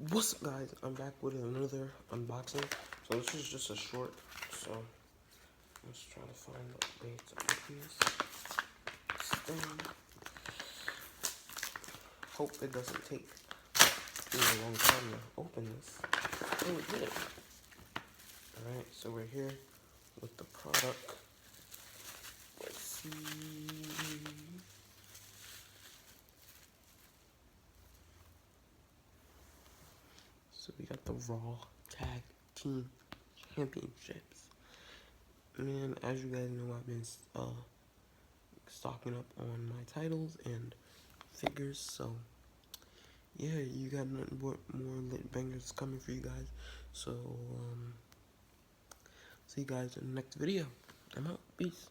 What's up, guys? I'm back with another unboxing. So this is just a short, so I'm just trying to find the way to open this thing. Hope it doesn't take me a long time to open this. Oh, it did. Alright, so we're here with the product. Let's see. So we got the Raw Tag Team Championships. And as you guys know, I've been stocking up on my titles and figures, so yeah, you got nothing but more lit bangers coming for you guys. So see you guys in the next video. I'm out. Peace.